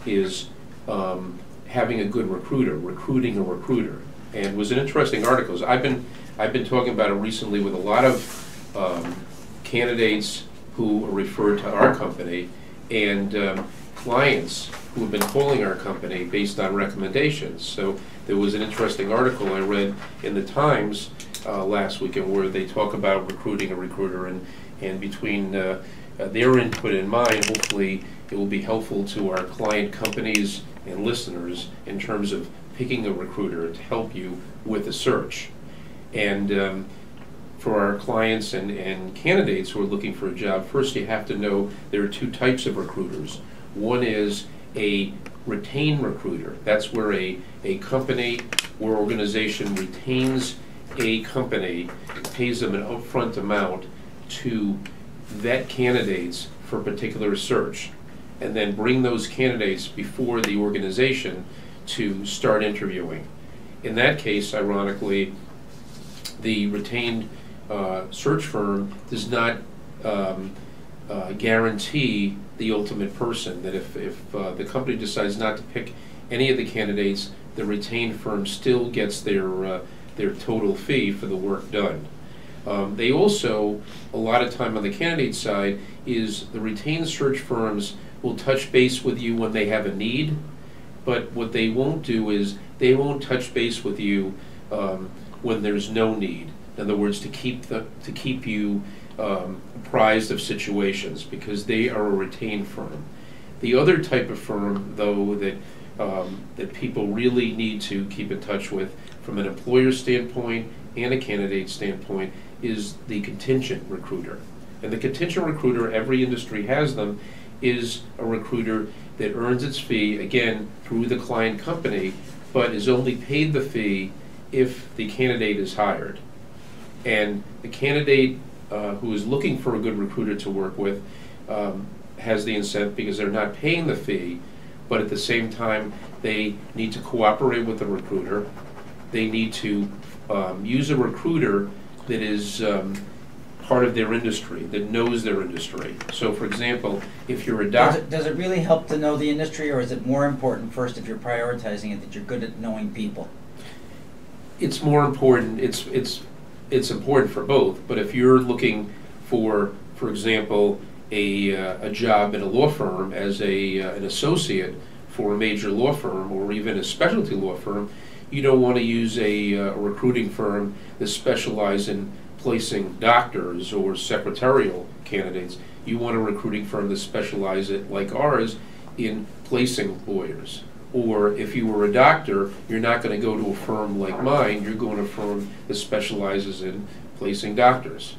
is having a good recruiter, recruiting a recruiter. And it was an interesting article. I've been talking about it recently with a lot of candidates who are referred to our company, and clients who have been calling our company based on recommendations. So there was an interesting article I read in the Times last weekend where they talk about recruiting a recruiter, and between their input and mine, hopefully it will be helpful to our client companies and listeners in terms of picking a recruiter to help you with the search. And for our clients and candidates who are looking for a job, first you have to know there are two types of recruiters. One is a retained recruiter. That's where a company or organization retains a company, pays them an upfront amount to vet candidates for a particular search, and then bring those candidates before the organization to start interviewing. In that case, ironically, the retained search firm does not guarantee the ultimate person, that if the company decides not to pick any of the candidates, the retained firm still gets their total fee for the work done. They also, a lot of time on the candidate side, is the retained search firms will touch base with you when they have a need, but what they won't do is they won't touch base with you when there's no need. In other words, to keep you apprised of situations, because they are a retained firm. The other type of firm, though, that people really need to keep in touch with from an employer standpoint and a candidate standpoint is the contingent recruiter. And the contingent recruiter, every industry has them, is a recruiter that earns its fee, again, through the client company, but is only paid the fee if the candidate is hired. And the candidate who is looking for a good recruiter to work with has the incentive, because they're not paying the fee, but at the same time they need to cooperate with the recruiter. They need to use a recruiter that is part of their industry, that knows their industry. So for example, if you're a doctor... Does it really help to know the industry, or is it more important first, if you're prioritizing it, that you're good at knowing people? It's more important. It's important for both, but if you're looking for example, a job in a law firm as an associate for a major law firm, or even a specialty law firm, you don't want to use a recruiting firm that specializes in placing doctors or secretarial candidates. You want a recruiting firm that specializes, like ours, in placing lawyers. Or if you were a doctor, you're not going to go to a firm like mine, you're going to a firm that specializes in placing doctors.